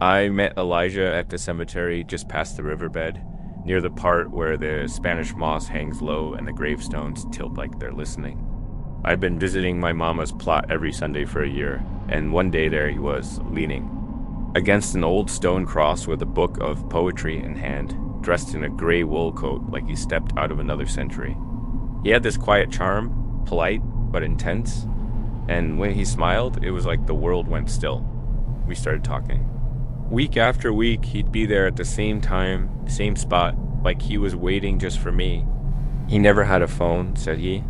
I met Elijah at the cemetery just past the riverbed, near the part where the Spanish moss hangs low and the gravestones tilt like they're listening. I'd been visiting my mama's plot every Sunday for a year, and one day there he was, leaning against an old stone cross with a book of poetry in hand, dressed in a gray wool coat like he stepped out of another century. He had this quiet charm, polite but intense, and when he smiled, it was like the world went still. We started talking. Week after week, he'd be there at the same time, same spot, like he was waiting just for me. He never had a phone, said he.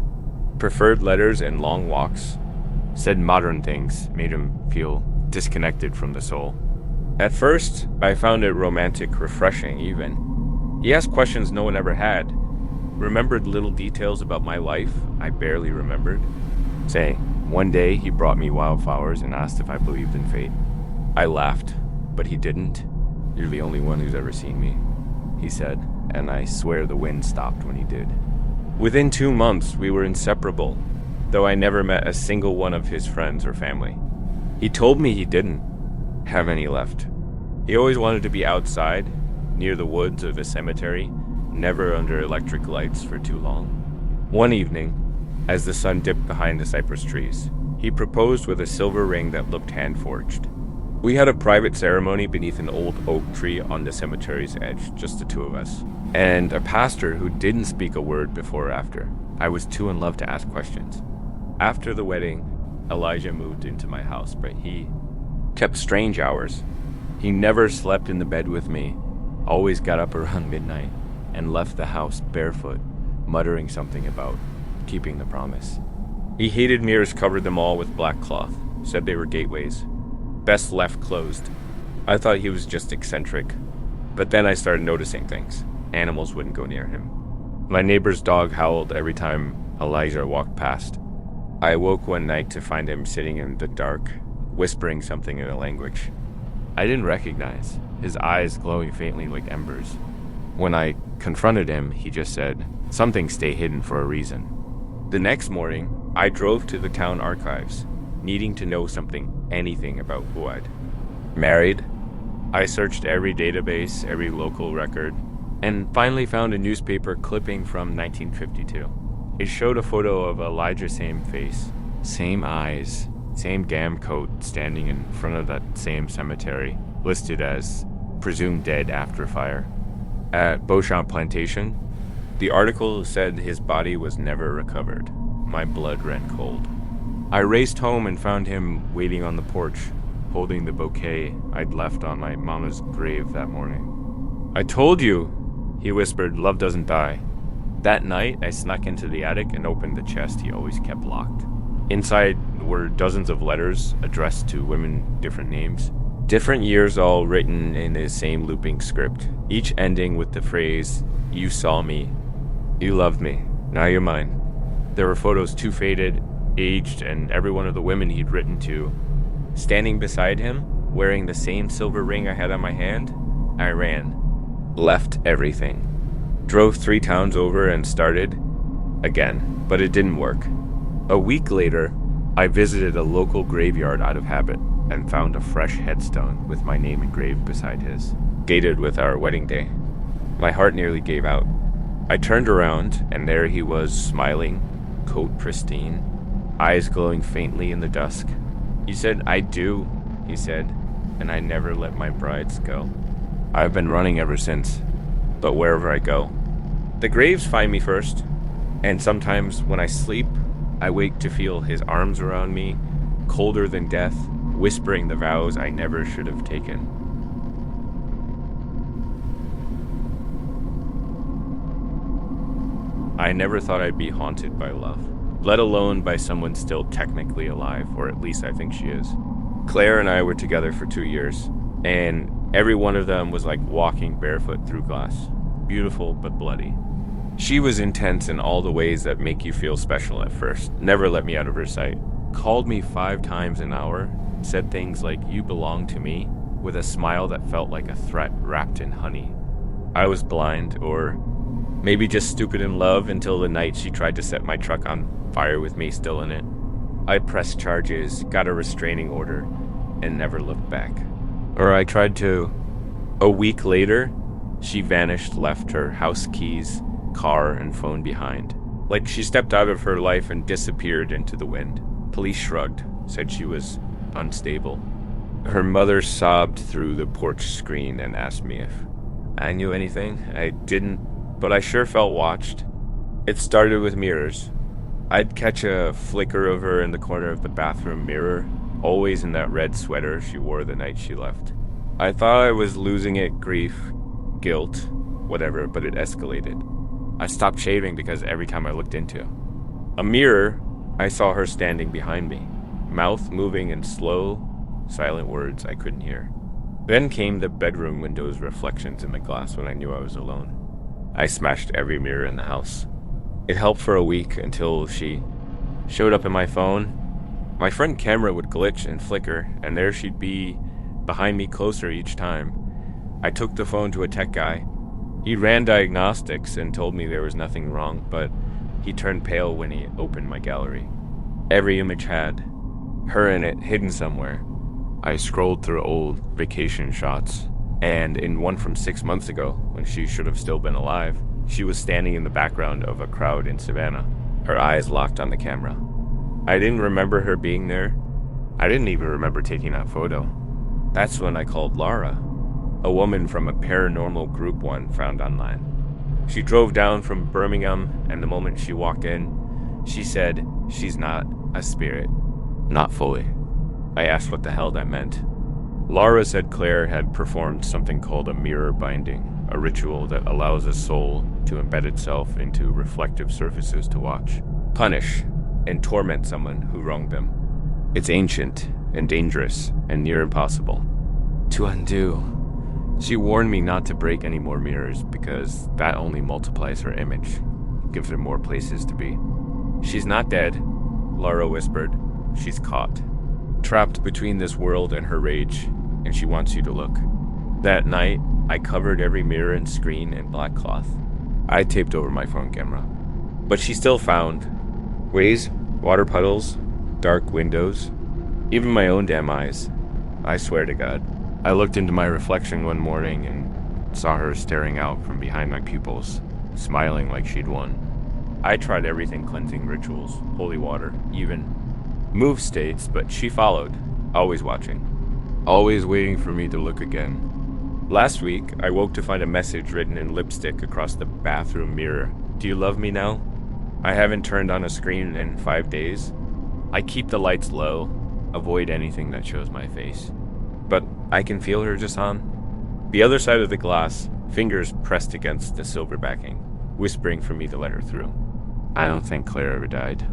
Preferred letters and long walks. Said modern things made him feel disconnected from the soul. At first, I found it romantic, refreshing even. He asked questions no one ever had. Remembered little details about my life I barely remembered. Say, one day he brought me wildflowers and asked if I believed in fate. I laughed, but he didn't. "You're the only one who's ever seen me," he said, and I swear the wind stopped when he did. Within 2 months, we were inseparable, though I never met a single one of his friends or family. He told me he didn't have any left. He always wanted to be outside, near the woods or the cemetery, never under electric lights for too long. One evening, as the sun dipped behind the cypress trees, he proposed with a silver ring that looked hand-forged. We had a private ceremony beneath an old oak tree on the cemetery's edge, just the two of us, and a pastor who didn't speak a word before or after. I was too in love to ask questions. After the wedding, Elijah moved into my house, but he kept strange hours. He never slept in the bed with me, always got up around midnight, and left the house barefoot, muttering something about keeping the promise. He hated mirrors, covered them all with black cloth, said they were gateways. Best left closed. I thought he was just eccentric, but then I started noticing things. Animals wouldn't go near him. My neighbor's dog howled every time Elijah walked past. I awoke one night to find him sitting in the dark, whispering something in a language I didn't recognize, his eyes glowing faintly like embers. When I confronted him, he just said, "Some things stay hidden for a reason." The next morning, I drove to the town archives, needing to know anything about Fuad. Married? I searched every database, every local record, and finally found a newspaper clipping from 1952. It showed a photo of Elijah's same face, same eyes, same gam coat, standing in front of that same cemetery, listed as presumed dead after fire. At Beauchamp Plantation, the article said his body was never recovered. My blood ran cold. I raced home and found him waiting on the porch, holding the bouquet I'd left on my mama's grave that morning. "I told you," he whispered, "love doesn't die." That night, I snuck into the attic and opened the chest he always kept locked. Inside were dozens of letters addressed to women, different names. Different years, all written in the same looping script, each ending with the phrase, "You saw me. You loved me. Now you're mine." There were photos too faded, aged, and every one of the women he'd written to. Standing beside him, wearing the same silver ring I had on my hand, I ran. Left everything. Drove 3 towns over and started again, but it didn't work. A week later, I visited a local graveyard out of habit and found a fresh headstone with my name engraved beside his, dated with our wedding day. My heart nearly gave out. I turned around, and there he was, smiling, coat pristine, eyes glowing faintly in the dusk. He said, "I do," he said, "and I never let my brides go." I've been running ever since, but wherever I go. The graves find me first, and sometimes when I sleep, I wake to feel his arms around me, colder than death, whispering the vows I never should have taken. I never thought I'd be haunted by love, let alone by someone still technically alive, or at least I think she is. Claire and I were together for 2 years, and every one of them was like walking barefoot through glass, beautiful but bloody. She was intense in all the ways that make you feel special at first, never let me out of her sight. Called me 5 times an hour, said things like, "You belong to me," with a smile that felt like a threat wrapped in honey. I was blind, or maybe just stupid in love, until the night she tried to set my truck on fire with me still in it. I pressed charges, got a restraining order, and never looked back. Or I tried to. A week later, she vanished, left her house keys, car, and phone behind. Like she stepped out of her life and disappeared into the wind. Police shrugged, said she was unstable. Her mother sobbed through the porch screen and asked me if I knew anything. I didn't, but I sure felt watched. It started with mirrors. I'd catch a flicker of her in the corner of the bathroom mirror, always in that red sweater she wore the night she left. I thought I was losing it, grief, guilt, whatever, but it escalated. I stopped shaving because every time I looked into a mirror, I saw her standing behind me, mouth moving in slow, silent words I couldn't hear. Then came the bedroom window's reflections in the glass when I knew I was alone. I smashed every mirror in the house. It helped for a week until she showed up in my phone. My front camera would glitch and flicker, and there she'd be behind me closer each time. I took the phone to a tech guy. He ran diagnostics and told me there was nothing wrong, but he turned pale when he opened my gallery. Every image had her in it, hidden somewhere. I scrolled through old vacation shots, and in one from 6 months ago, when she should have still been alive, she was standing in the background of a crowd in Savannah, her eyes locked on the camera. I didn't remember her being there. I didn't even remember taking that photo. That's when I called Laura, a woman from a paranormal group one found online. She drove down from Birmingham, and the moment she walked in, she said she's not a spirit. Not fully. I asked what the hell that meant. Laura said Claire had performed something called a mirror binding, a ritual that allows a soul to embed itself into reflective surfaces to watch, punish, and torment someone who wronged them. It's ancient and dangerous and near impossible to undo. She warned me not to break any more mirrors because that only multiplies her image, gives her more places to be. She's not dead, Laura whispered. She's caught, trapped between this world and her rage, and she wants you to look. That night, I covered every mirror and screen in black cloth. I taped over my phone camera. But she still found ways, water puddles, dark windows, even my own damn eyes. I swear to God. I looked into my reflection one morning and saw her staring out from behind my pupils, smiling like she'd won. I tried everything, cleansing rituals, holy water, even move states, but she followed, always watching, always waiting for me to look again. Last week, I woke to find a message written in lipstick across the bathroom mirror. Do you love me now? I haven't turned on a screen in 5 days. I keep the lights low, avoid anything that shows my face. But I can feel her just on the other side of the glass, fingers pressed against the silver backing, whispering for me to let her through. I don't think Claire ever died.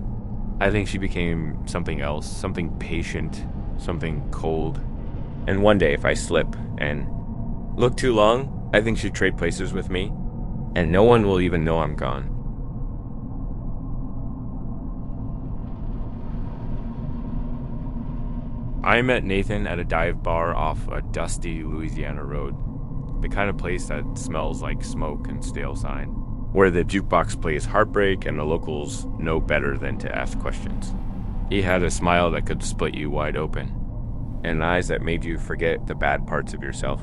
I think she became something else, something patient, something cold. And one day, if I slip and look too long, I think she'd trade places with me, and no one will even know I'm gone. I met Nathan at a dive bar off a dusty Louisiana road, the kind of place that smells like smoke and stale sign, where the jukebox plays Heartbreak and the locals know better than to ask questions. He had a smile that could split you wide open, and eyes that made you forget the bad parts of yourself.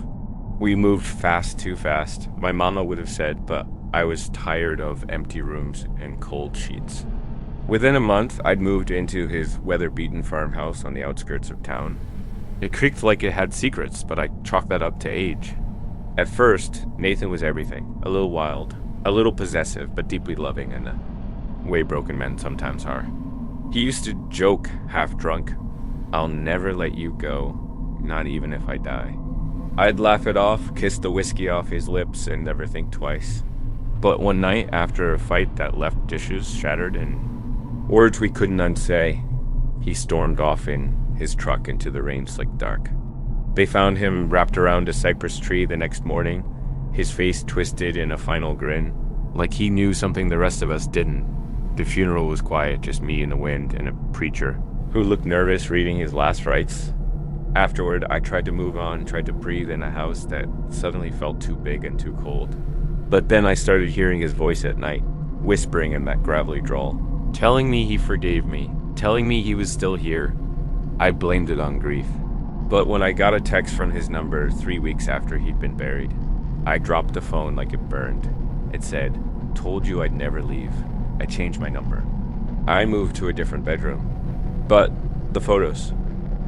We moved fast, too fast, my mama would have said, but I was tired of empty rooms and cold sheets. Within a month, I'd moved into his weather-beaten farmhouse on the outskirts of town. It creaked like it had secrets, but I chalked that up to age. At first, Nathan was everything, a little wild, a little possessive, but deeply loving in the way broken men sometimes are. He used to joke, half drunk, "I'll never let you go, not even if I die." I'd laugh it off, kiss the whiskey off his lips, and never think twice. But one night, after a fight that left dishes shattered and words we couldn't unsay, he stormed off in his truck into the rain-slicked dark. They found him wrapped around a cypress tree the next morning, his face twisted in a final grin, like he knew something the rest of us didn't. The funeral was quiet, just me in the wind and a preacher who looked nervous reading his last rites. Afterward, I tried to move on, tried to breathe in a house that suddenly felt too big and too cold. But then I started hearing his voice at night, whispering in that gravelly drawl, telling me he forgave me, telling me he was still here. I blamed it on grief. But when I got a text from his number 3 weeks after he'd been buried, I dropped the phone like it burned. It said, "Told you I'd never leave. I changed my number." I moved to a different bedroom. But the photos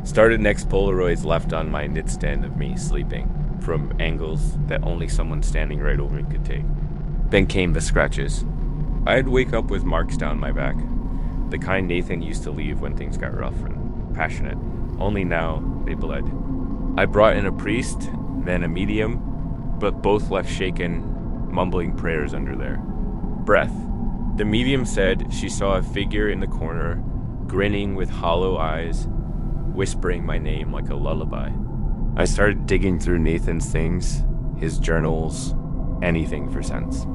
started next Polaroids left on my nightstand of me sleeping, from angles that only someone standing right over me could take. Then came the scratches. I'd wake up with marks down my back, the kind Nathan used to leave when things got rough and passionate. Only now they bled. I brought in a priest, then a medium, but both left shaken, mumbling prayers under their breath. The medium said she saw a figure in the corner, grinning with hollow eyes, whispering my name like a lullaby. I started digging through Nathan's things, his journals, anything for sense.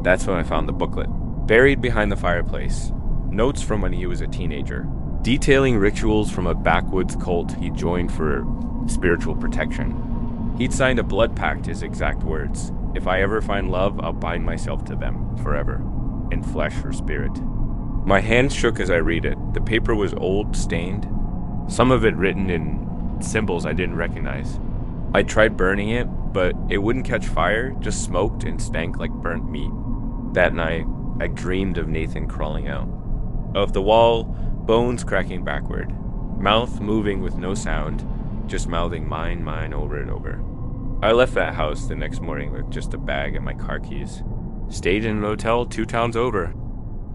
That's when I found the booklet, buried behind the fireplace. Notes from when he was a teenager, detailing rituals from a backwoods cult he joined for spiritual protection. He'd signed a blood pact, his exact words. "If I ever find love, I'll bind myself to them forever, in flesh or spirit." My hands shook as I read it. The paper was old, stained, some of it written in symbols I didn't recognize. I tried burning it, but it wouldn't catch fire, just smoked and stank like burnt meat. That night, I dreamed of Nathan crawling out. Of the wall, bones cracking backward, mouth moving with no sound, just mouthing mine, mine over and over. I left that house the next morning with just a bag and my car keys. Stayed in an hotel 2 towns over.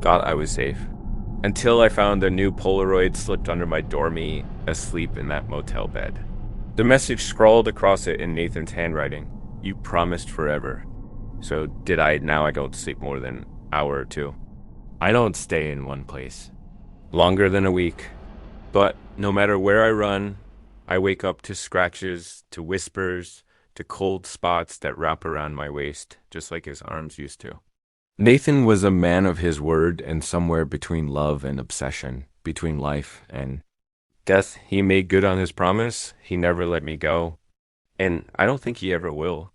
Thought I was safe. Until I found a new Polaroid slipped under my dormy, asleep in that motel bed. The message scrawled across it in Nathan's handwriting. "You promised forever." So did I. Now I don't sleep more than an hour or two. I don't stay in one place longer than a week. But no matter where I run, I wake up to scratches, to whispers, to cold spots that wrap around my waist, just like his arms used to. Nathan was a man of his word, and somewhere between love and obsession, between life and death, he made good on his promise. He never let me go, and I don't think he ever will.